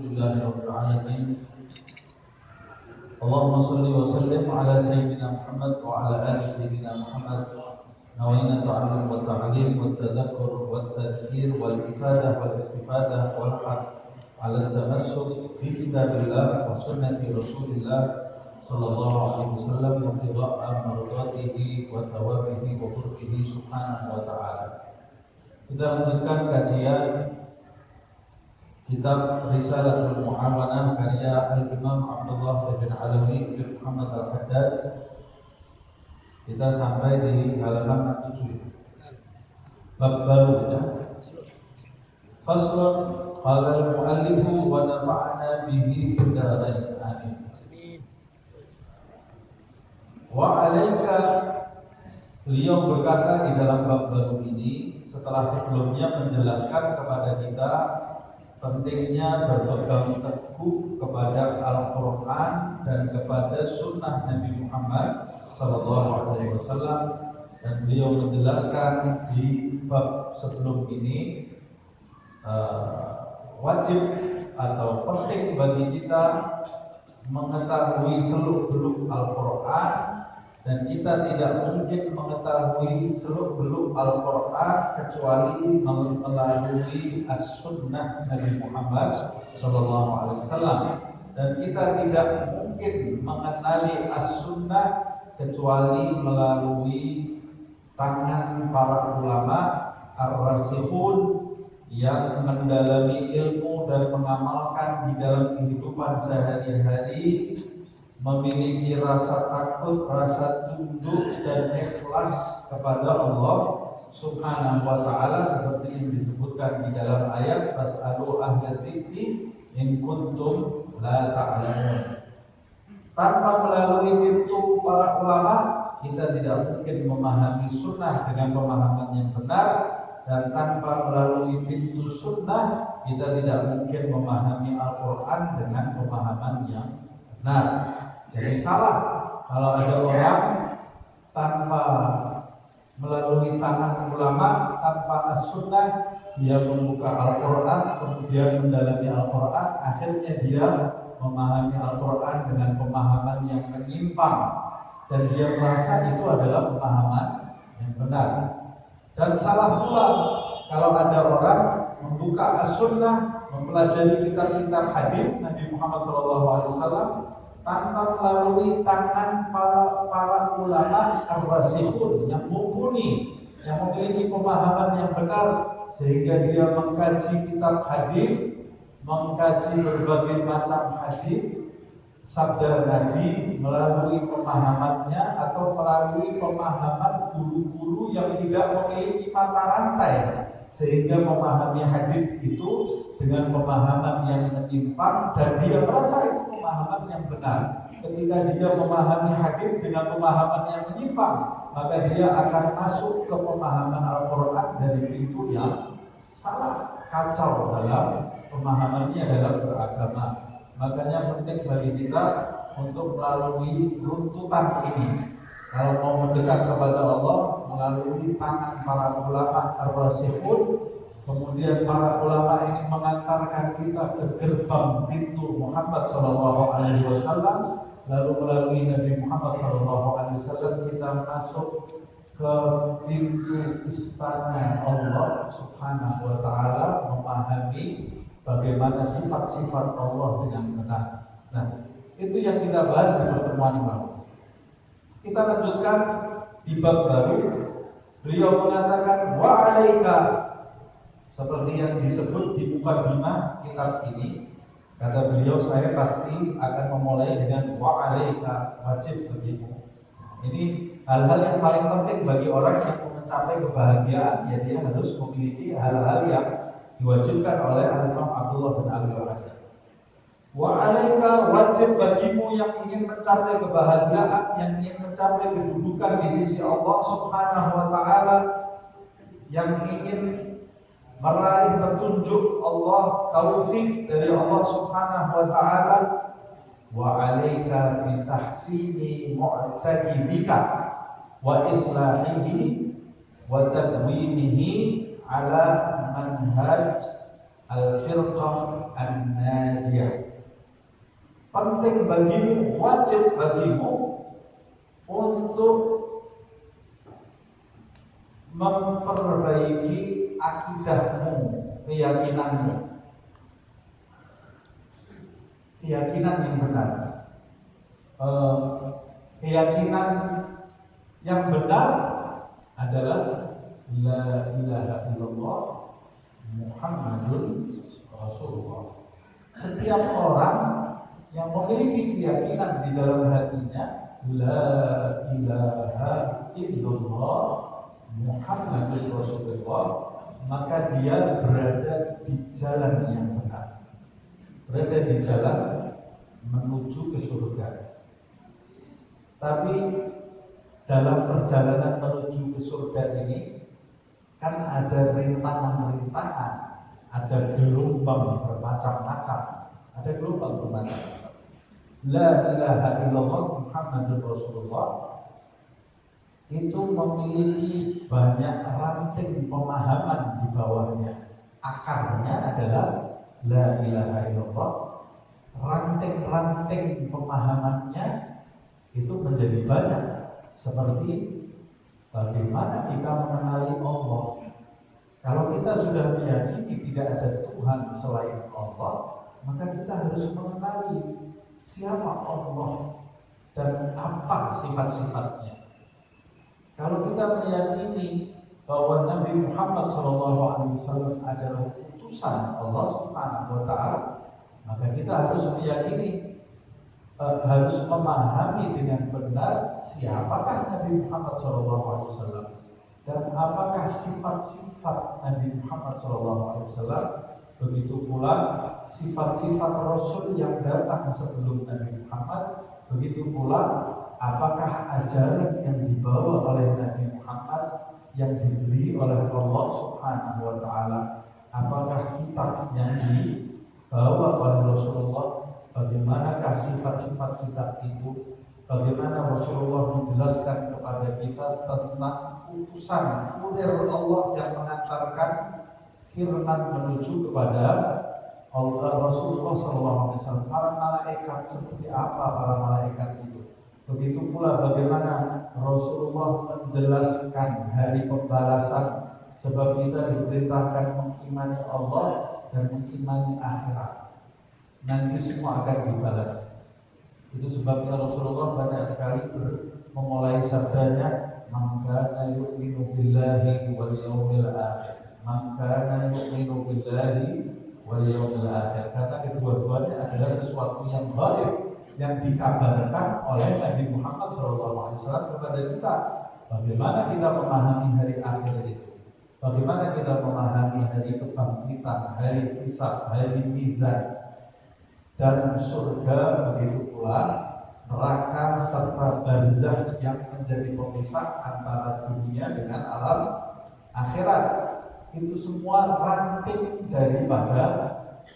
Alhamdulillahirabbil alamin. Allahumma shalli wa sallim ala sayyidina Muhammad wa ala ali sayyidina Muhammad. Nawaitu ta'allum wa ta'lim wa tadhakkur wa tadhkir wal ifadah wal istifadah wal haq ala tamassuk bi kitabillah wa sunnati Rasulillah sallallahu alaihi wasallam wa tiba'a mardatihi wa thawabihi wa qurbihi subhanahu wa ta'ala. Kita lanjutkan kajian kitab Risalatul Mu'awanah karya Al-Imam Abdullah bin Alawi bin Muhammad Al-Haddad. Kita sampai di halaman 7. Bab baru ya. Faslun qala al-muallifu wa nafa'na bihi fid darain. Amin. Wa 'alaika, beliau berkata di dalam bab baru ini setelah sebelumnya menjelaskan kepada kita pentingnya berpegang teguh kepada Al-Quran dan kepada Sunnah Nabi Muhammad SAW, dan beliau menjelaskan di bab sebelum ini wajib atau penting bagi kita mengetahui seluk-beluk Al-Quran, dan kita tidak mungkin mengetahui seluk-beluk Al-Quran kecuali melalui As-Sunnah Nabi Muhammad SAW. Dan kita tidak mungkin mengenali As-Sunnah kecuali melalui tangan para ulama ar-rasikhun yang mendalami ilmu dan mengamalkan di dalam kehidupan sehari-hari, memiliki rasa takut, rasa tunduk dan ikhlas kepada Allah Subhanahu wa taala seperti yang disebutkan di dalam ayat fas'alu ahla dzikri in kuntum la ta'lamun. Tanpa melalui pintu para ulama, kita tidak mungkin memahami sunnah dengan pemahaman yang benar, dan tanpa melalui pintu sunnah, kita tidak mungkin memahami Al-Quran dengan pemahaman yang benar. Jadi salah kalau ada orang tanpa melalui tangan ulama, tanpa as-sunnah, dia membuka Al-Quran, kemudian mendalami Al-Quran, akhirnya dia memahami Al-Quran dengan pemahaman yang menyimpang, dan dia merasa itu adalah pemahaman yang benar. Dan salah pula kalau ada orang membuka as-sunnah, mempelajari kitab-kitab hadis Nabi Muhammad SAW tanpa melalui tangan para ulama ar-rasikhun yang mumpuni, yang memiliki pemahaman yang benar, sehingga dia mengkaji kitab hadis, mengkaji berbagai macam hadis sabda Nabi melalui pemahamannya atau melalui pemahaman guru-guru yang tidak memiliki mata rantai, sehingga memahami hadis itu dengan pemahaman yang menyimpang, dan dia merasa itu pemahaman yang benar. Ketika dia memahami hadis dengan pemahaman yang menyimpang, maka dia akan masuk ke pemahaman Al-Quran dari pintu yang salah, kacau dalam pemahamannya dalam beragama. Makanya penting bagi kita untuk melalui runtutan ini. Kalau mau mendekat kepada Allah, melalui tangan para ulama ar-rasikhun, kemudian para ulama ini mengantarkan kita ke gerbang pintu Muhammad SAW, lalu melalui Nabi Muhammad SAW kita masuk ke pintu istana Allah Subhanahu wa taala, memahami bagaimana sifat-sifat Allah dengan benar. Nah, itu yang kita bahas di pertemuan lalu. Kita lanjutkan di bab baru. Beliau mengatakan wa 'alaika, seperti yang disebut di mukadimah kitab ini. Kata beliau, saya pasti akan memulai dengan wa 'alaika, wajib bagimu. Ini hal-hal yang paling penting bagi orang yang mencapai kebahagiaan, ya dia harus memiliki hal-hal yang diwajibkan oleh Al-Imam Abdullah bin Alawi. Wa 'alaika, wajib bagimu yang ingin mencapai kebahagiaan, yang ingin mencapai kedudukan di sisi Allah Subhanahu wa taala, yang ingin meraih petunjuk Allah, taufik dari Allah Subhanahu wa taala. Wa 'alaika bi tahsini mu'taqidika wa islahihi wa tadwinihi ala manhaj al-firqah an-najiyah. penting bagimu, wajib bagimu untuk memperbaiki akidahmu, keyakinanmu, keyakinan yang benar. Keyakinan yang benar adalah la ilaha illallah Muhammadun Rasulullah. Setiap orang yang memiliki keyakinan di dalam hatinya la ilaha illallah Muhammadun Rasulullah, maka dia berada di jalan yang benar, berada di jalan menuju ke surga. Tapi dalam perjalanan menuju ke surga ini kan ada rintangan-rintangan, ada gelombang bermacam-macam, ada gelombang bermacam-macam. La ilaha illallah Muhammadur Rasulullah itu memiliki banyak ranting pemahaman di bawahnya. Akarnya adalah la ilaha illallah. Ranting-ranting pemahamannya itu menjadi banyak, seperti bagaimana kita mengenali Allah. Kalau kita sudah meyakini tidak ada Tuhan selain Allah, maka kita harus mengenali siapa Allah dan apa sifat-sifatnya. Kalau kita meyakini bahwa Nabi Muhammad SAW adalah utusan Allah Subhanahu wa Ta'ala, maka kita harus meyakini, harus memahami dengan benar siapakah Nabi Muhammad SAW dan apakah sifat-sifat Nabi Muhammad SAW. Begitu pula sifat-sifat Rasul yang datang sebelum Nabi Muhammad. Begitu pula apakah ajaran yang dibawa oleh Nabi Muhammad yang diberi oleh Allah Subhanahu wa Ta'ala, apakah kitab yang dibawa oleh Rasulullah, bagaimanakah sifat-sifat kitab itu, bagaimana Rasulullah menjelaskan kepada kita tentang utusan kurir Allah yang mengantarkan firman menuju kepada Allah. Rasulullah SAW, para malaikat seperti apa para malaikat itu. Begitu pula bagaimana Rasulullah menjelaskan hari pembalasan, sebab kita diperintahkan mengimani Allah dan mengimani akhirat. Nanti semua akan dibalas. Itu sebabnya Rasulullah banyak sekali memulai sabdanya, "Man kana yu'minu billahi wal yawmil akhir." Man kana yu'minu billahi wal yawmil akhir. Karena kedua-duanya adalah sesuatu yang ghaib, yang dikabarkan oleh Nabi Muhammad SAW kepada kita. Bagaimana kita memahami hari akhir itu? Bagaimana kita memahami hari kebangkitan, hari hisab, hari mizan, dan surga, begitu pula neraka serta barzakh yang menjadi pemisah antara dunia dengan alam akhirat. Itu semua ranting daripada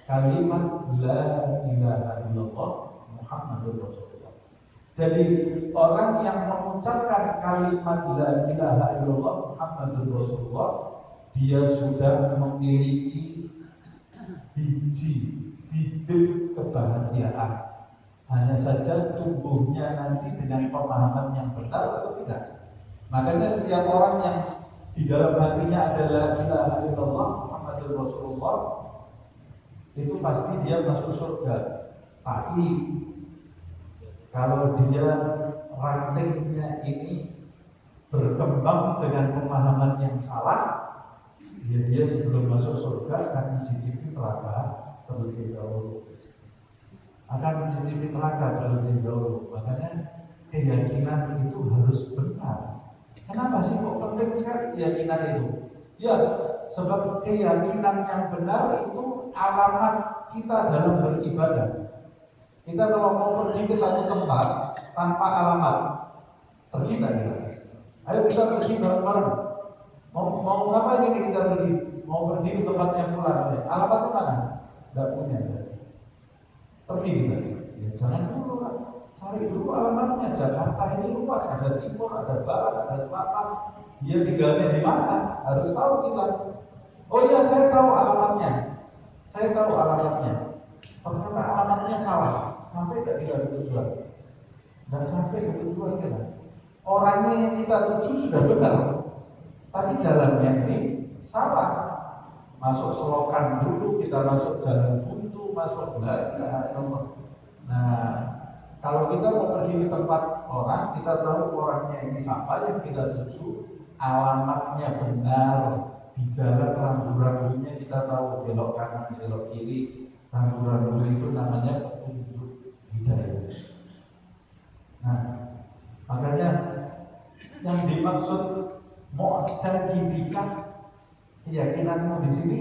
kalimat la ilaha illallah Muhammadur Rasulullah. Jadi orang yang mengucapkan kalimat la ilaha illallah Muhammadur Rasulullah, dia sudah memiliki bibit kebahagiaan. Hanya saja tumbuhnya nanti dengan pemahaman yang benar atau tidak. Makanya setiap orang yang di dalam hatinya adalah la ilaha illallah Muhammadur Rasulullah, itu pasti dia masuk surga. Tapi kalau dia rantingnya ini berkembang dengan pemahaman yang salah, dia sebelum masuk surga akan mencicipi neraka terlebih dahulu. Akan mencicipi neraka terlebih dahulu. Makanya keyakinan itu harus benar. Kenapa sih kok penting sekali keyakinan itu? Ya, sebab keyakinan yang benar itu alamat kita dalam beribadah. Kita kalau mau pergi ke satu tempat tanpa alamat, pergi tak kita? Ayo kita pergi bareng-bareng. Mau ngapain ini kita pergi? Mau pergi ke tempatnya fulan. Alamatnya mana? Tidak punya. Pergi kita. Ya, jangan dulu lah. Cari dulu alamatnya. Jakarta ini luas, ada timur, ada barat, ada selatan. Dia tinggalnya di mana? Harus tahu kita. Oh iya, saya tahu alamatnya. Ternyata alamatnya salah. sampai tidak di garis tujuan? Dan sampai ke tujuan kita. Orangnya yang kita tuju sudah benar, tapi jalannya ini salah. Masuk selokan dulu, kita masuk jalan buntu, masuk Nah, kalau kita mau pergi ke tempat orang, kita tahu orangnya ini siapa yang kita tuju, alamatnya benar, di jalan rambu-rambunya kita tahu, belok kanan, belok kiri, rambu-rambu itu namanya petunjuk hidayah. Nah, makanya yang dimaksud mu'taqidikah, keyakinanmu di sini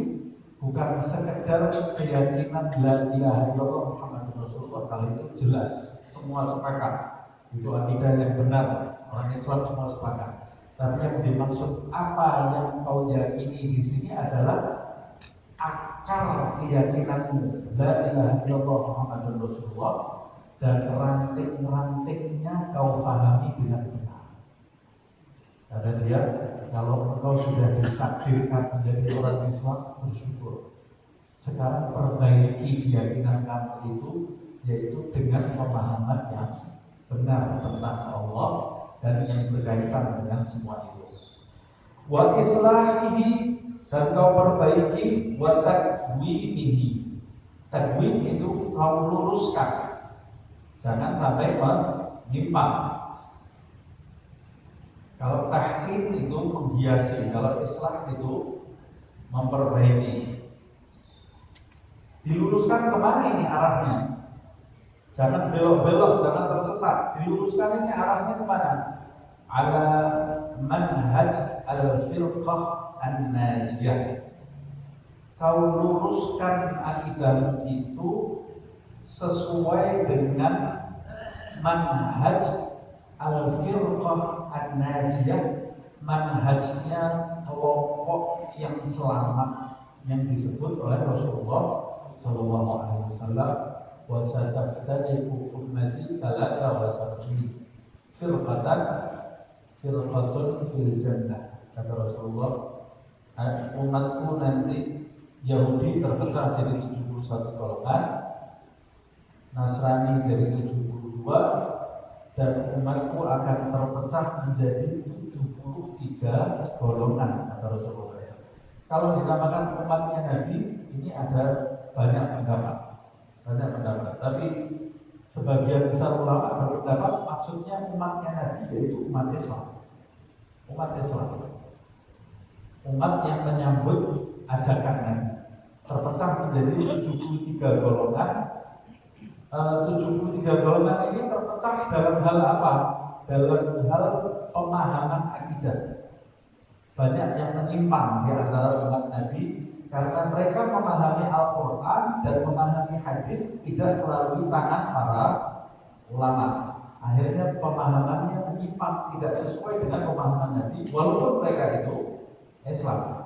bukan sekedar keyakinan la ilaha illallah Muhammadur Rasulullah. Kalau itu jelas, semua sepakat, itu akidah yang benar, orang Islam semua sepakat. Tapi yang dimaksud apa yang kau yakini di sini adalah akar keyakinanmu la ilaha illallah Muhammadur Rasulullah, dan ranting-rantingnya kau pahami dengan benar. Karena dia, kalau engkau sudah ditakdirkan menjadi orang Islam, bersyukur. Sekarang perbaiki keyakinan kamu itu, yaitu dengan pemahaman yang benar tentang Allah dan yang berkaitan dengan semua itu. Wa islahihi, dan kau perbaiki, wa tadwimihi. Tadwim itu kau luruskan. Jangan sampai menyimpang. Kalau tahsin itu menghiasi, kalau islah itu memperbaiki. Diluruskan kemana ini arahnya? Jangan belok-belok, jangan tersesat. Diluruskan ini arahnya kemana? Ala manhaj al-firqah an-najiyah. Kau luruskan akidah itu sesuai dengan manhaj al-firqah an-najiyah, manhajnya kelompok yang selamat yang disebut oleh Rasulullah Shallallahu Alaihi Wasallam. Wa satafdaliku ummati talata wa sab'in firqatun fil jannah, kata Rasulullah. Umatku nanti Yahudi terpecah jadi 71 golongan, Nasrani jadi 72, dan umatku akan terpecah menjadi 73 golongan, kata Rasulullah. Kalau dinamakan umatnya Nabi, ini ada banyak pendapat. Tapi sebagian besar ulama berpendapat maksudnya umatnya Nabi yaitu umat Islam. Umat yang menyambut ajakan Nabi. Terpecah menjadi 73 golongan. 73 golongan ini terpecah dalam hal apa? Dalam hal pemahaman akidah. Banyak yang menyimpang di antara umat Nabi karena mereka memahami Al-Quran dan memahami hadis tidak melalui tangan para ulama. Akhirnya pemahamannya menyimpang, tidak sesuai dengan pemahaman Nabi, walaupun mereka itu Islam.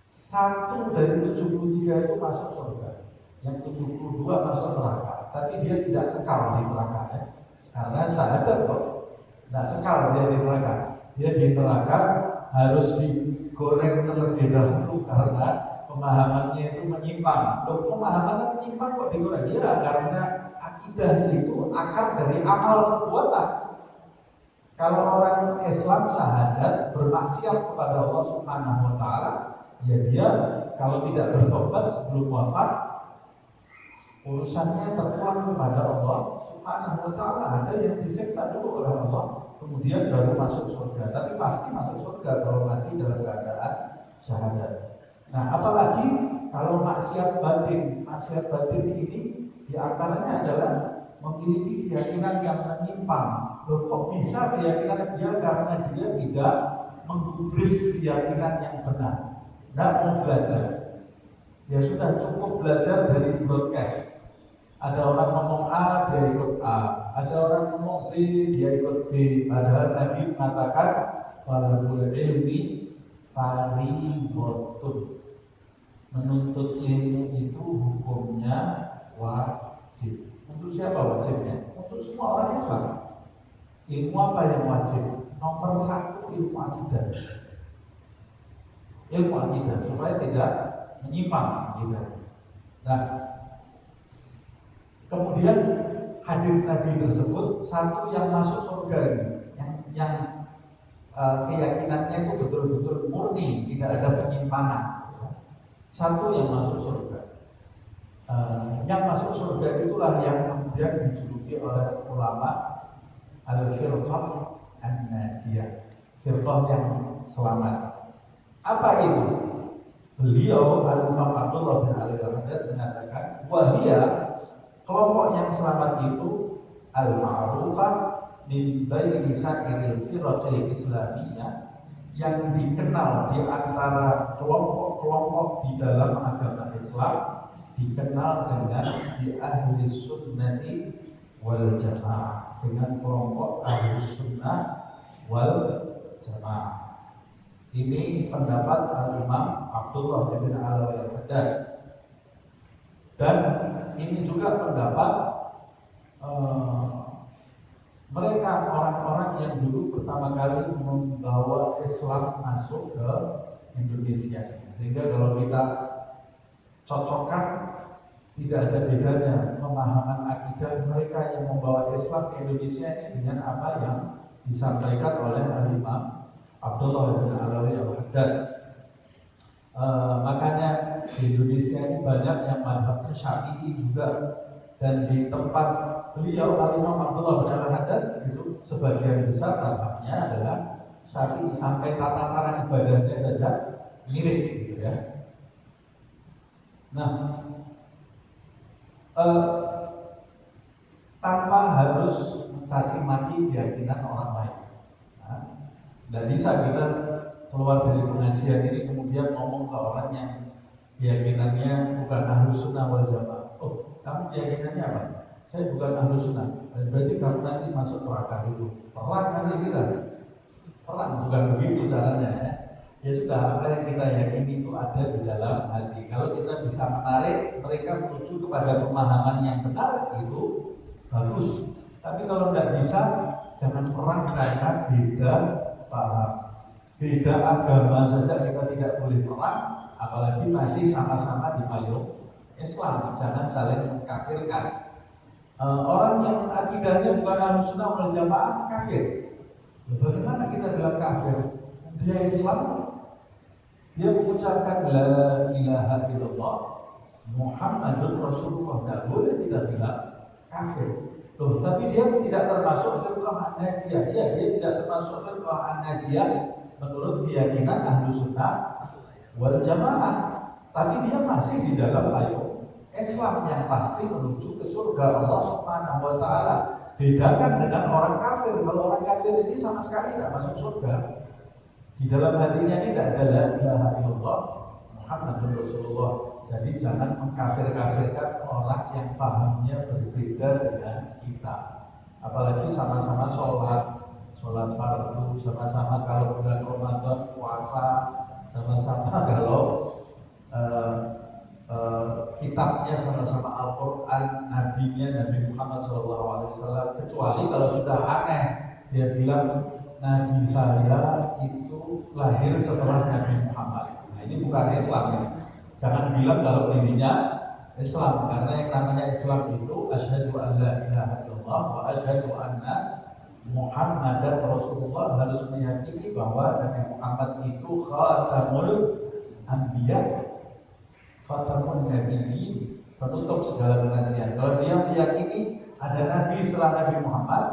1 dari 73 itu masuk surga, yang 72 masuk neraka. Tapi dia tidak kekal di neraka, ya. Karena syahadat kok tidak kekal dia di neraka. Dia di neraka harus digoreng terlebih dahulu karena pemahamannya itu menyimpang. Loh, pemahamannya menyimpang kok digoreng? Ya, karena akidah itu akar dari amal perbuatan. Kalau orang Islam syahadat bermaksiat kepada Allah Subhanahu wa taala, ya dia kalau tidak bertobat sebelum wafat, urusannya terpulang kepada Allah Subhanahu wa taala. Ada yang disiksa dulu oleh Allah, kemudian baru masuk surga. Tapi pasti masuk surga kalau mati dalam keadaan syahadat. Nah, apalagi kalau maksiat batin. Maksiat batin ini diantaranya adalah memiliki keyakinan yang menyimpang. Loh, kok bisa keyakinan dia? Karena dia tidak menggubris keyakinan yang benar. Tidak mau belajar. Ya sudah, cukup belajar dari broadcast. Ada orang ngomong A, dia ikut A. Ada orang ngomong B, dia ikut B. Padahal Nabi mengatakan falul ilmi fariidhatun. Menuntut ilmu itu hukumnya wajib. Untuk siapa wajibnya? Untuk semua orang Islam. Ilmu apa yang wajib? Nomor 1 ilmu akidah. Ilmu akidah supaya tidak menyimpang gitu. Nah, kemudian hadis Nabi tersebut satu yang masuk surga ini, yang keyakinannya itu betul-betul murni, tidak ada penyimpangan. Satu yang masuk surga. Yang masuk surga itulah yang kemudian dijuluki oleh ulama al-firqah an-najiyah, firqah yang selamat. Apa itu? Beliau Al-Imam Abdullah bin Ali Al-Haddad mengatakan, wahia, kelompok yang selamat itu al-ma'rufah min baini sa'iril firaqil islamiyah, yang dikenal di antara kelompok-kelompok di dalam agama Islam, dikenal dengan di ahli sunnati wal jamaah, dengan kelompok ahli sunnah wal jamaah. Ini pendapat Al-Imam Abdullah bin Ali Al-Haddad, dan ini juga pendapat mereka orang-orang yang dulu pertama kali membawa Islam masuk ke Indonesia. Sehingga kalau kita cocokkan, tidak ada bedanya pemahaman akidah mereka yang membawa Islam ke Indonesia ini dengan apa yang disampaikan oleh Al-Imam Abdullah bin Ali Al-Haddad. Makanya di Indonesia ini banyak yang mazhabnya Syafi'i juga, dan di tempat beliau Al-Imam Abdullah bin Al-Haddad itu sebagian besar mazhabnya adalah Syafi'i, sampai tata cara ibadahnya saja mirip gitu ya. Nah, tanpa harus mencaci maki keyakinan orang lain. Tidak bisa kita keluar dari pengajian ini kemudian ngomong ke orang yang keyakinannya bukan ahlu sunnah wal jamaah. Oh, kamu keyakinannya apa? Saya bukan ahlu sunnah. Berarti kamu nanti masuk neraka itu. Perang nanti kita. Perang, bukan begitu caranya ya. Ya sudah, apa yang kita yakini itu ada di dalam hati. Kalau kita bisa menarik mereka menuju kepada pemahaman yang benar, itu bagus. Tapi kalau tidak bisa, jangan perang karena beda paham, beda agama saja kita tidak boleh perang, apalagi masih sama-sama di payung Islam. Jangan saling mengkafirkan. Orang yang akidahnya bukan Ahlussunnah wal Jamaah kafir. Bagaimana kita bilang kafir? Dia Islam, dia mengucapkan la ilaha illallah Muhammadur Rasulullah, tidak boleh kita bilang kafir. Loh, tapi dia tidak termasuk firqah an-najiyah. Ya, dia tidak termasuk firqah an-najiyah menurut keyakinan Ahlussunnah wal Jamaah. Tapi dia masih di dalam payung Islam yang pasti menuju ke surga Allah Subhanahu wa taala. Bedakan dengan orang kafir. Kalau orang kafir ini sama sekali tidak masuk surga. Di dalam hatinya ini tidak ada la ilaha illallah Muhammadur Rasulullah. Jadi jangan mengkafir-kafirkan orang yang pahamnya berbeda dengan kita. Apalagi sama-sama sholat fardu, sama-sama kalau bulan Ramadan puasa, sama-sama kalau kitabnya sama-sama Al-Quran, nabinya Nabi Muhammad SAW. Kecuali kalau sudah aneh, dia bilang Nabi saya itu lahir setelah Nabi Muhammad. Nah, ini bukan Islam ya. Jangan bilang kalau dirinya Islam, karena yang namanya Islam itu asyhadu an la ilaha illallah wa asyhadu anna Muhammadar Rasulullah, harus meyakini bahwa Nabi Muhammad itu khatamul anbiya, khatamun nabiyyin, penutup segala kenabian. Kalau dia meyakini ada nabi setelah Nabi Muhammad,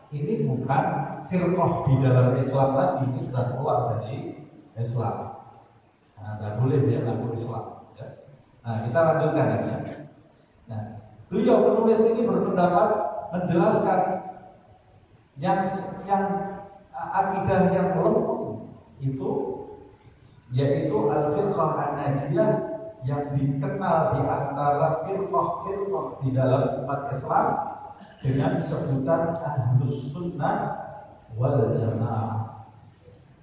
ini bukan firqah di dalam Islam lagi, ini sudah keluar dari Islam. Nah, tidak boleh dia mengaku Islam. Ya. Nah, kita lanjutkan ini. Ya. Nah, beliau penulis ini berpendapat menjelaskan yang akidah yang lemah itu, yaitu al-firqah an-najiyah, yang dikenal di antara firqah-firqah di dalam umat Islam dengan sebutan Ahlus Sunnah wal Jamaah.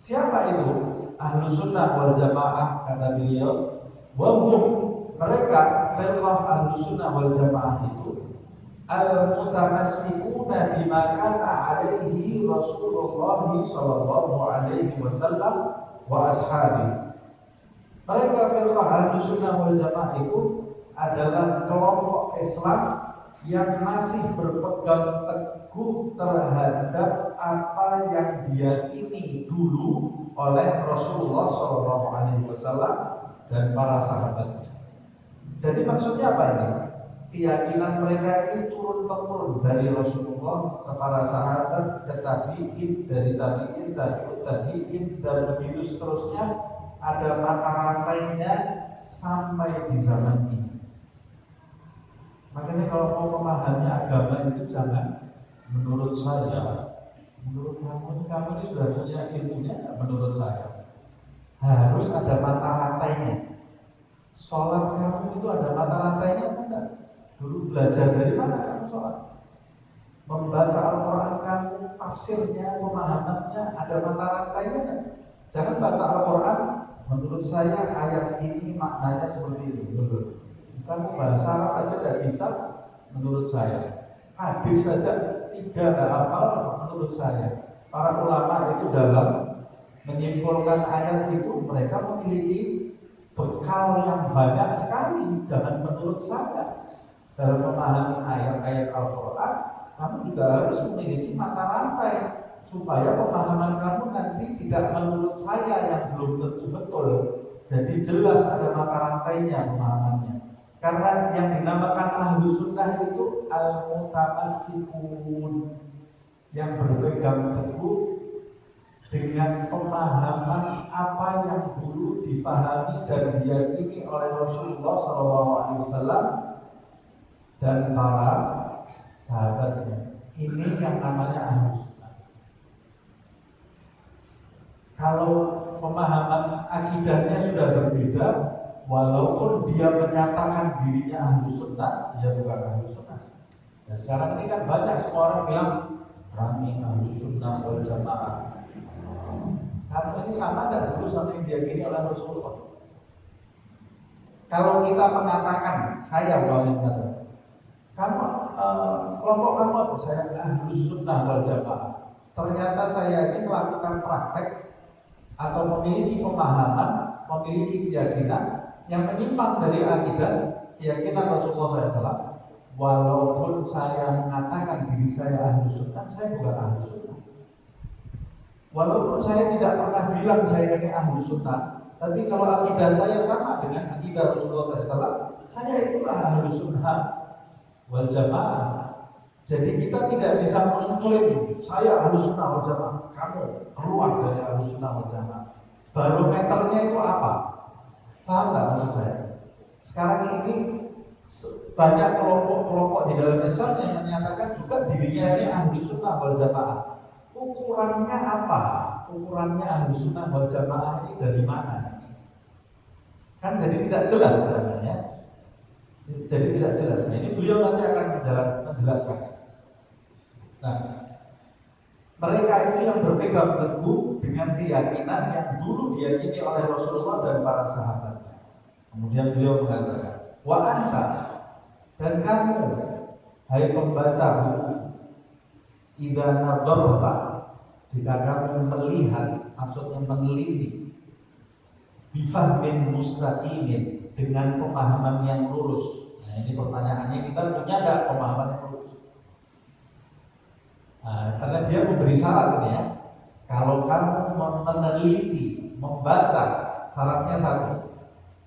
Siapa itu Ahlus Sunnah wal Jamaah? Kata beliau, wahum, mereka firqah Ahlus Sunnah wal Jamaah itu al-mutamassikuna bima kana alaihi Rasulullah sallallahu alaihi wasallam wa ashabi. Mereka firqah Ahlus Sunnah wal Jamaah itu adalah kelompok Islam yang masih berpegang teguh terhadap apa yang diyakini dulu oleh Rasulullah SAW dan para sahabatnya. Jadi maksudnya apa ini? Keyakinan mereka ini turun temurun dari Rasulullah ke para sahabat, ke tabi'in, dari tabi'in, tabi'ut tabi'in, dan begitu seterusnya. Ada mata rantainya sampai di zaman ini. Makanya kalau mau memahami agama itu jangan menurut saya, menurut kamu ini sudah punya ilmunya, menurut saya harus ada mata rantainya. Sholat kamu itu ada mata rantainya enggak? Dulu belajar dari mana kamu sholat? Membaca Al-Quran kamu, tafsirnya, pemahamannya ada mata rantainya enggak? Jangan baca Al-Quran, menurut saya ayat ini maknanya seperti ini. Betul. Kamu bahasa Arab aja tidak bisa, menurut saya. Hadis saja 3 hafal, menurut saya. Para ulama itu dalam menyimpulkan ayat itu mereka memiliki bekal yang banyak sekali. Jangan menurut saya. Dalam memahami ayat-ayat Al-Quran, kamu juga harus memiliki mata rantai supaya pemahaman kamu nanti tidak menurut saya yang belum tentu betul. Jadi jelas ada mata rantainya pemahamannya. Karena yang dinamakan ahlu sunnah itu al-mutamassikun, yang berpegang teguh dengan pemahaman apa yang dulu dipahami dan diyakini oleh Rasulullah SAW dan para sahabatnya. Ini yang namanya ahlu sunnah. Kalau pemahaman akidahnya sudah berbeda, walaupun dia menyatakan dirinya ahlu sunnah, dia bukan ahlu sunnah. Dan sekarang ini kan banyak semua orang bilang kami ahlu sunnah wal jamaah. Karena ini sama dan dulu sama yang diyakini oleh Rasulullah. Kalau kita mengatakan, saya paling mengatakan, kamu kelompok kamu apa? Saya ahlu sunnah wal jamaah. Ternyata saya ini melakukan praktek atau memiliki pemahaman, memiliki keyakinan yang menyimpang dari akidah keyakinan Rasulullah SAW. Walaupun saya mengatakan diri saya ahlu sunnah, saya bukan ahlu sunnah. Walaupun saya tidak pernah bilang saya ini ahlu sunnah, tapi kalau akidah saya sama dengan akidah Rasulullah SAW, saya itulah ahlu sunnah wal jamaah. Jadi kita tidak bisa mengklaim saya ahlu sunnah wal jamaah, kamu keluar dari ahlu sunnah wal jamaah. Barometernya itu apa? Paham nggak maksud saya? Sekarang ini banyak kelompok-kelompok di dalam Islam yang menyatakan juga dirinya ini ahlu sunnah wal jamaah. Ukurannya apa? Ukurannya ahlu sunnah wal jamaah ini dari mana? Kan jadi tidak jelas sebenarnya. Jadi tidak jelas. Nah, ini beliau nanti akan menjelaskan. Nah, mereka itu yang berpegang teguh dengan keyakinan yang dulu diyakini oleh Rasulullah dan para sahabatnya. Kemudian beliau mengatakan, wa anta, dan kamu, hai pembaca buku, idza nadarta, jika kamu melihat, maksudnya meneliti, bifahmin mustaqimin, dengan pemahaman yang lurus. Nah, ini pertanyaannya, kita punya enggak pemahaman yang lurus? Nah, karena dia memberi syarat ya. Kalau kamu meneliti, membaca, syaratnya satu,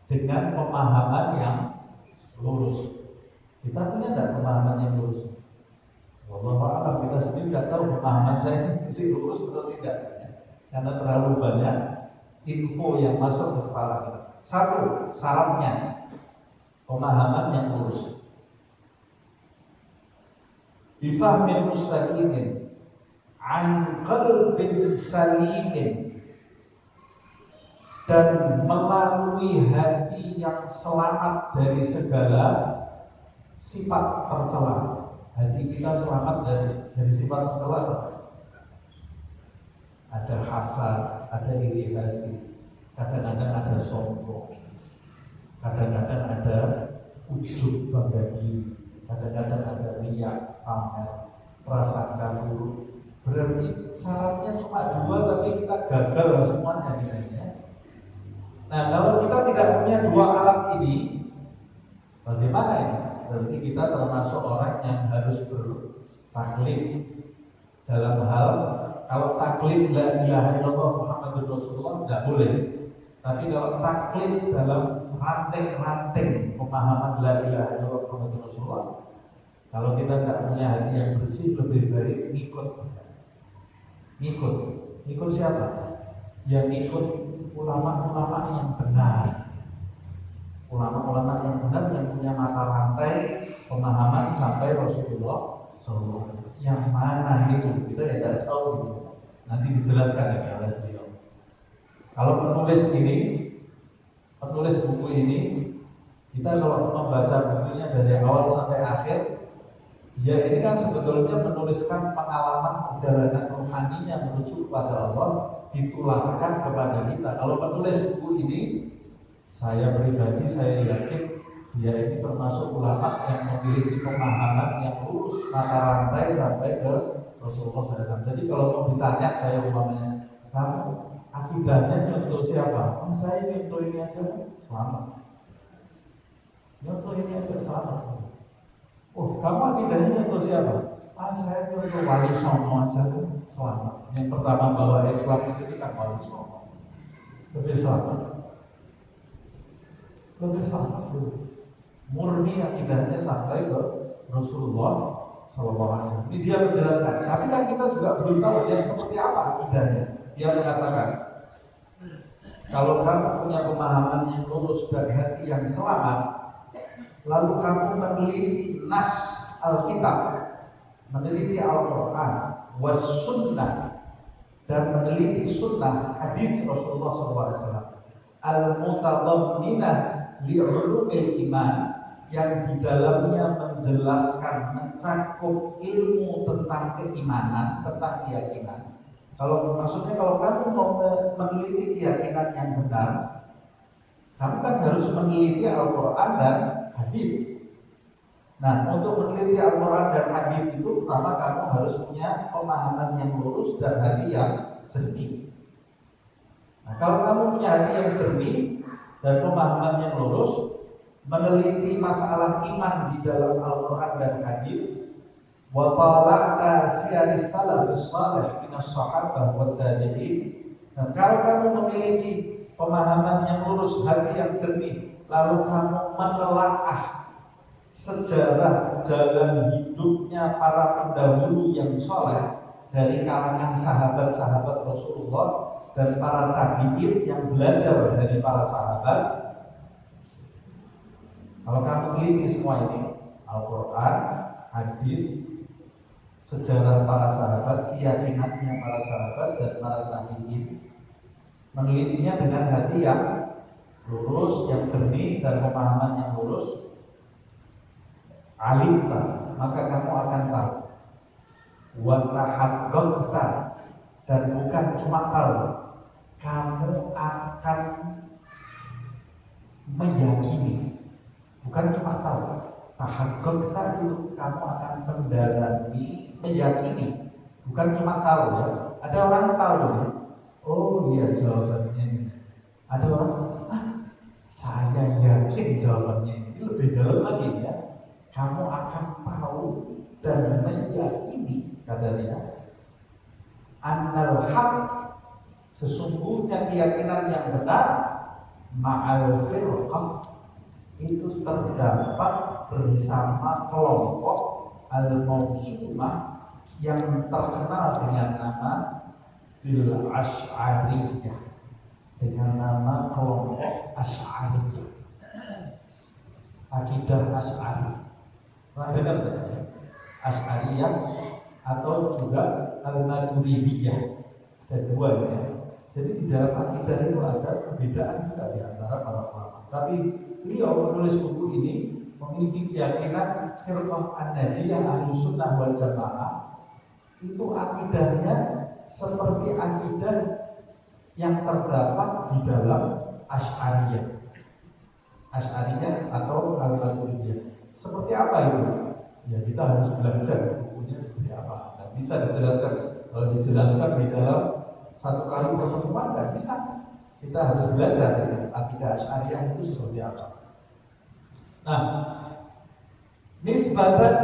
dengan pemahaman yang lurus. Kita punya tidak pemahaman yang lurus? Wallahu a'lam, kita sendiri tidak tahu pemahaman saya ini lurus atau tidak ya. Karena terlalu banyak info yang masuk ke kepala kita. Satu, syaratnya pemahaman yang lurus. Bifahmin mustaqimin an qalbin salimin, dan melalui hati yang selamat dari segala sifat tercela. Hati kita selamat dari sifat tercela. Ada hasad, ada iri hati, kadang-kadang ada sombong, kadang-kadang ada ujub bangga diri, kadang-kadang ada riya, pamer, prasangka buruk. Berarti syaratnya cuma 2 tapi kita gagal semuanya ya. Nah, kalau kita tidak punya 2 alat ini, bagaimana ini? berarti kita termasuk orang yang harus bertaklid dalam hal, kalau taklid la ilaha illallah Muhammadur Rasulullah tidak boleh. Tapi kalau taklid dalam ranting-ranting pemahaman la ilaha illallah Muhammadur Rasulullah, kalau kita tidak punya hati yang bersih, lebih baik ikut. Ikut siapa? Yang ikut ulama-ulama yang benar. Ulama-ulama yang benar yang punya mata rantai pemahaman sampai Rasulullah SAW. Yang mana itu? Kita ya tidak tahu itu. Nanti dijelaskan ya oleh beliau. Kalau penulis buku ini, kita kalau membaca bukunya dari awal sampai akhir, dia ini kan sebetulnya menuliskan pengalaman perjalanan rohaninya menuju kepada Allah, ditularkan kepada kita. Kalau penulis buku ini, saya pribadi saya yakin dia ini termasuk ulama yang memiliki pemahaman yang lurus mata rantai sampai ke Rasulullah SAW. Jadi kalau mau ditanya saya umpamanya, kamu akidahnya untuk siapa? Saya untuk ini aja selamat. Untuk ini aja selamat. Oh, kamu akidahnya untuk siapa? Saya untuk Wali Songo aja selamat. Yang pertama bawa Islam di sini kan Wali Songo. Lebih selamat dulu. Murni akidahnya sampai ke Rasulullah SAW. Ini dia menjelaskan. Tapi kan kita juga belum tahu yang seperti apa akidahnya. Dia mengatakan, kalau kamu punya pemahaman yang lurus dan hati yang selamat, lalu kamu meneliti nas Alkitab, meneliti Al-Quran, was sunnah, dan meneliti sunnah hadis Rasulullah SAW, al-mutadamminah li'ulumil iman, yang di dalamnya menjelaskan, mencakup ilmu tentang keimanan, tentang keyakinan. Kalau maksudnya kalau kamu mau meneliti keyakinan yang benar, kamu kan harus meneliti Al-Quran dan hadis. Nah, untuk meneliti Al-Quran dan hadis itu pertama kamu harus punya pemahaman yang lurus dan hati yang jernih. Nah, kalau kamu punya hati yang jernih dan pemahaman yang lurus, meneliti masalah iman di dalam Al-Quran dan hadis, wa tala'ta siyaris salafus salih minas sahabah wa tabi'in. Dan kalau kamu memiliki pemahaman yang lurus, hati yang jernih, lalu kamu menelaah sejarah jalan hidupnya para pendahulu yang soleh dari kalangan sahabat-sahabat Rasulullah dan para tabi'in yang belajar dari para sahabat. Kalau kamu teliti semua ini, Al-Quran, hadis, sejarah para sahabat, keyakinannya para sahabat dan para tabi'in, menelitinya dengan hati yang lurus, yang jernih dan pemahaman yang lurus, alimta, maka kamu akan tahu, wa tahaqqaqta, dan bukan cuma tahu, kamu akan meyakini. Bukan cuma tahu, tahaqqaqta itu kamu akan mendalami, meyakini. Bukan cuma tahu ya. Ada orang tahu ya. Oh iya jawabannya ini. Ada orang, saya yakin jawabannya ini. Lebih dalam lagi ya. Kamu akan tahu dan meyakini, kata dia. Annal haq, sesungguhnya keyakinan yang benar, ma'al firqah, itu terdapat bersama kelompok al-mausumah yang terkenal dengan nama bil Asy'ariyah, dengan nama kelompok Asy'ariyah, akidah Asy'ari. Pernah dengar tidak? Asy'ariyah atau juga al-Maturidiyah, ada dua ya. Jadi di dalam akidah itu ada perbedaan juga di antara para ulama. Tapi beliau menulis buku ini memiliki keyakinan firqah an-najiyah Ahlussunnah wal Jamaah itu akidahnya seperti akidah yang terdapat di dalam Asy'ariyah. Asy'ariyah atau al-Maturidiyah. Seperti apa itu? Ya kita harus belajar bukunya seperti apa. Tidak bisa dijelaskan. Kalau dijelaskan di dalam satu kali pertemuan tidak bisa. Kita harus belajar ya, akidah Asy'ariyah itu seperti apa. Nah, nisbatan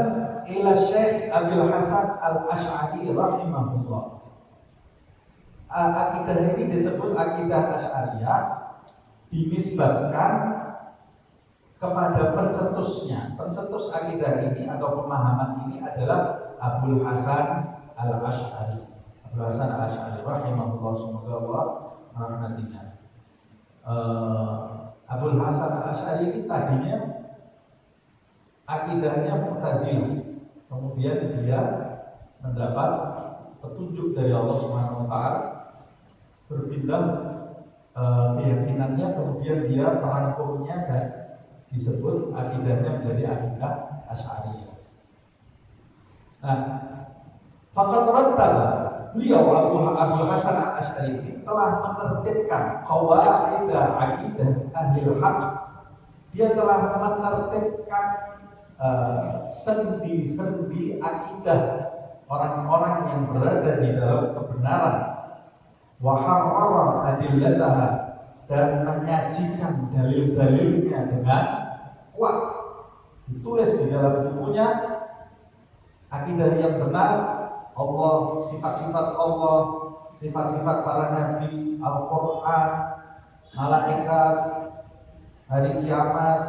ila Syekh Abil Hasan Al-Asy'ari rahimahullah. Akidah ini disebut akidah Asy'ariyah, dinisbatkan kepada pencetusnya. Pencetus akidah ini atau pemahaman ini adalah Abul Hasan Al-Asy'ari. Abul Hasan Al-Asy'ari rahimahullah, semoga Allah merahmatinya. Abul Hasan Al-Asy'ari ini tadinya akidahnya Mu'tazilah. Kemudian dia mendapat petunjuk dari Allah Subhanahu wa taala, berpindah keyakinannya, kemudian dia merangkumnya dan disebut akidahnya menjadi akidah Asy'ariyah. Nah, faqad rattaba, beliau Abul Hasan Al-Asy'ari ini telah menertibkan qawaid akidah ahlul haq. Dia telah menertibkan sendi-sendi akidah orang-orang yang berada di dalam kebenaran, wa harrara adillataha, dan menyajikan dalil-dalilnya dengan kuat. Ditulis di dalam bukunya akidah yang benar, Allah, sifat-sifat Allah, sifat-sifat para nabi, Al-Quran, malaikat, hari kiamat,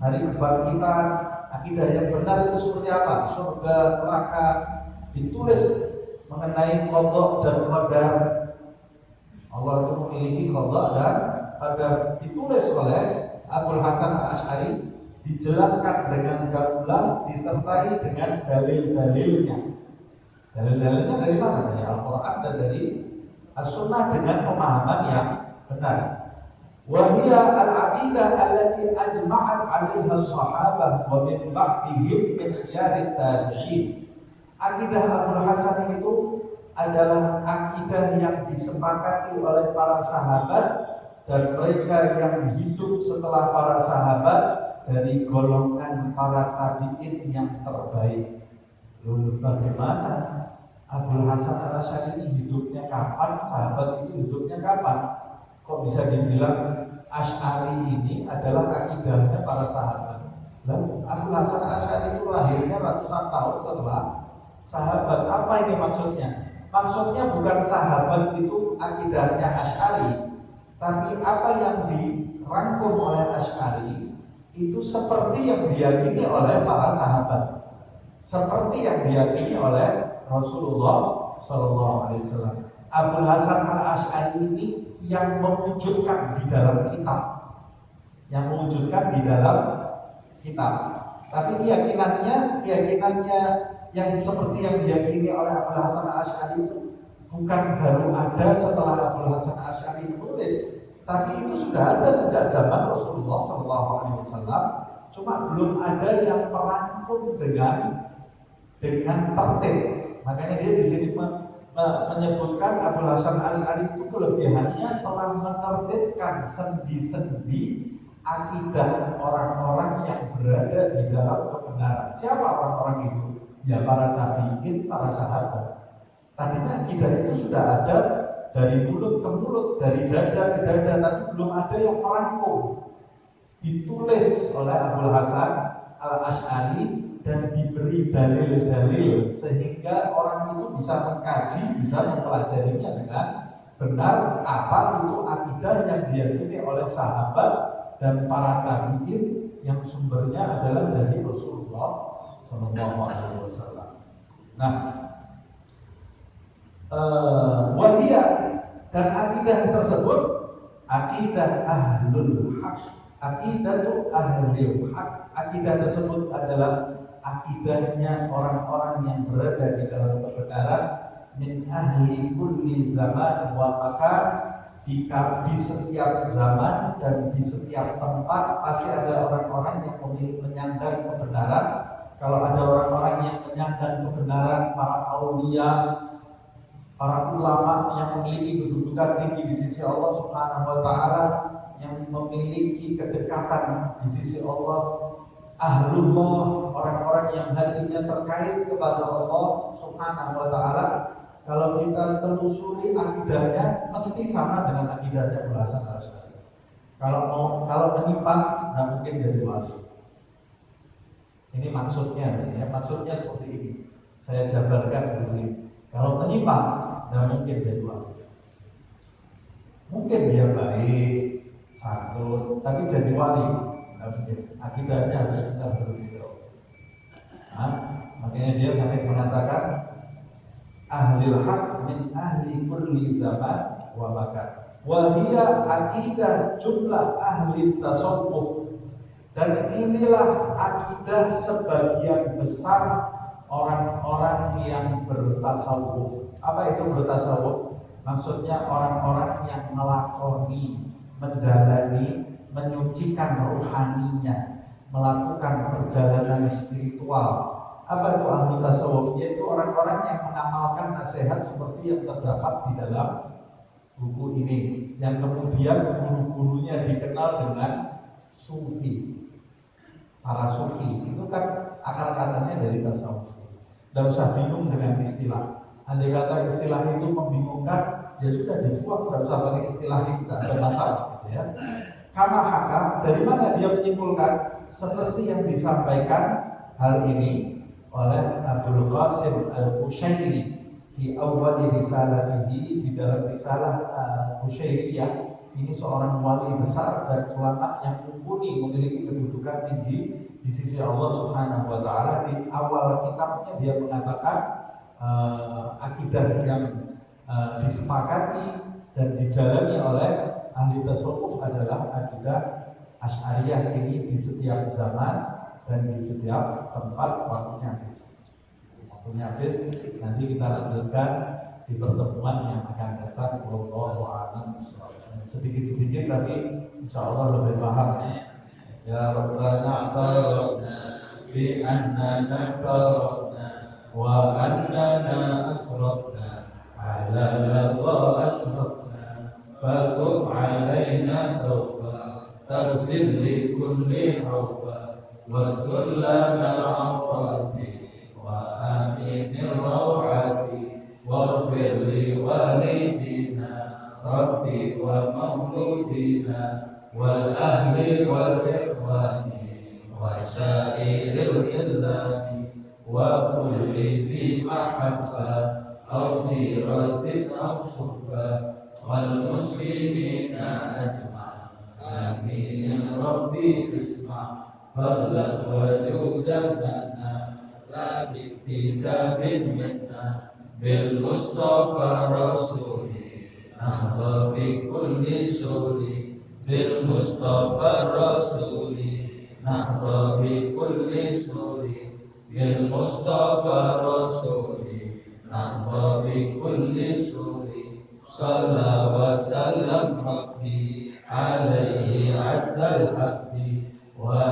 hari kebangkitan. Akidah yang benar itu seperti apa? Surga, neraka. Ditulis mengenai qada dan qadar. Allah itu memiliki qada dan qadar. Ditulis oleh Abul Hasan Al-Asy'ari, dijelaskan dengan gamblang, disertai dengan dalil-dalilnya. Dalil-dalilnya dari mana? Dari Al-Quran dan dari As-Sunnah dengan pemahaman yang benar. Wahia al-aqidah allati ajma'at 'alaiha as-sahabah wa min ba'dihim min khiyarit tabi'in. Akidah Abul Hasan itu adalah akidah yang disepakati oleh para sahabat dan mereka yang hidup setelah para sahabat dari golongan para tabi'in yang terbaik. Lalu bagaimana Abul Hasan Al-Asy'ari ini hidupnya kapan? Sahabat itu hidupnya kapan? Kok bisa dibilang Asy'ari ini adalah akidahnya para sahabat? Lalu Abul Hasan Al-Asy'ari itu lahirnya ratusan tahun setelah sahabat. Apa ini maksudnya? Maksudnya bukan sahabat itu akidahnya Asy'ari, tapi apa yang dirangkum oleh Asy'ari itu seperti yang diyakini oleh para sahabat, seperti yang diyakini oleh Rasulullah SAW. Abul Hasan Al-Asy'ari ini yang mewujudkan di dalam kitab, tapi keyakinannya yang seperti yang diyakini oleh Abul Hasan Al-Asy'ari itu bukan baru ada setelah Abul Hasan Al-Asy'ari menulis, tapi itu sudah ada sejak zaman Rasulullah SAW. Cuma belum ada yang merangkum dengan tertib. Makanya dia di sini menyebutkan Abul Hasan Al-Asy'ari itu kelebihannya telah menertibkan sendi-sendi akidah orang-orang yang berada di dalam kebenaran. Siapa orang-orang itu? Ya para tabi'in, para sahabat. Tadinya akidah itu sudah ada dari mulut ke mulut, dari dada ke dada, tapi belum ada yang merangkum. Ditulis oleh Abul Hasan Al-Asy'ari dan diberi dalil-dalil sehingga orang itu bisa mengkaji, bisa mempelajarinya dengan benar apa itu akidah yang diyakini oleh sahabat dan para tabi'in yang sumbernya adalah dari Rasulullah SAW. Nah, wahia dan akidah tersebut akidah ahlul haq, akidah itu ahlul haq. Akidah tersebut adalah akidahnya orang-orang yang berada di dalam kebenaran, min ahli kulli zaman wa makan. Di setiap zaman dan di setiap tempat pasti ada orang-orang yang menyandang kebenaran. Kalau ada orang-orang yang menyandang kebenaran, para aulia, para ulama yang memiliki kedudukan tinggi di sisi Allah Subhanahu wa taala, yang memiliki kedekatan di sisi Allah, ahlullah, orang-orang yang hatinya terkait kepada Allah Subhanahu wa taala. Kalau kita telusuri akidahnya mesti sama dengan akidahnya Abul Hasan Al-Asy'ari. Kalau menyimpang nggak mungkin jadi wali. Ini maksudnya, ya. Maksudnya seperti ini. Saya jabarkan dulu. Kalau menyimpang, tidak mungkin jadi wali. Mungkin dia baik, santun, tapi jadi wali tidak mungkin. Akidahnya harus kita berpikir. Makanya dia sampai mengatakan ahlil haq min ahli kulli zaman wa makan. Wahia akidah jumlah ahli tasawuf. Dan inilah akidah sebagian besar orang-orang yang bertasawuf. Apa itu bertasawuf? Maksudnya orang-orang yang melakoni, menjalani, menyucikan rohaninya, melakukan perjalanan spiritual. Apa itu ahli tasawuf? Yaitu orang-orang yang mengamalkan nasihat seperti yang terdapat di dalam buku ini, yang kemudian guru-gurunya dikenal dengan sufi. Para sufi itu kan akar katanya dari tasawuf. Tidak usah bingung dengan istilah. Andai kata istilah itu membingungkan, ya sudah dibuang, tidak usah pakai istilah itu, tidak ada masalah. Ya. Karena haka, dari mana dia menyimpulkan seperti yang disampaikan hal ini oleh Abdul Qasim Al-Qushairi di awal risalatihi, di dalam risalah Qushairiyah. Ini seorang wali besar dan ulama yang mumpuni, memiliki kedudukan tinggi di sisi Allah Subhanahu wa taala. Di awal kitabnya dia mengatakan akidah yang disepakati dan dijalani oleh ahli tasawuf adalah akidah Asy'ariyah. Ini di setiap zaman dan di setiap tempat waktunya habis. Waktunya habis, nanti kita lanjutkan di pertemuan yang akan datang. Wallahu a'lam. Sedikit-sedikit tapi insya Allah lebih paham. Ya Rabbana a'tarafna bi annana qarabna wa annana asrafna ala ladha asrafna fatub alaina tawba tarsil li kulli hawba wastur lana al-awrati wa aminir rawati waghfir li walidina Rabbi wa mauludina wal ahli wal ikhwani wa syairil illani wa kulli fi mahabba aw tiratin aw subba wal muslimina ajma' amin Rabbi isma' fadlan wa judan lana la biktisabin minna bil mustafa rasuli nahda bi kulli suri bil mustafa rasuli nahda bi kulli suri bil mustafa rasuli nahda bi kulli suri salla wa sallam rabbi alaihi adal haqqi wa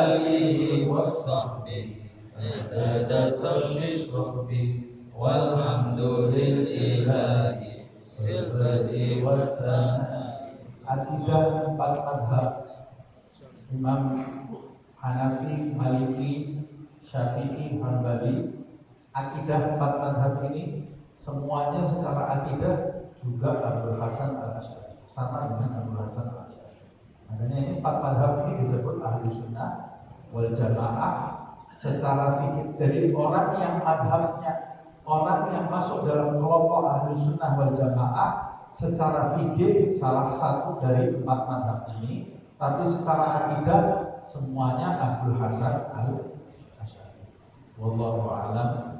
alihi wa sahbihi adada tashish rabbi walhamdulillahi Akidah 4 mazhab Imam Hanafi, Maliki, Syafi'i, Hanbali. Akidah 4 mazhab ini semuanya secara akidah juga Abdul Hasan Al-Asy'ari, sama dengan Abdul Hasan Al-Asy'ari. Makanya ini 4 mazhab ini disebut ahli sunnah wal jamaah secara fikih. Jadi orang yang mazhabnya, orang yang masuk dalam kelompok ahli sunnah wal jamaah secara fikih salah satu dari 4 mazhab ini, tapi secara akidah semuanya Abdul Hasan Al-Asy'ari. Wallahu a'lam.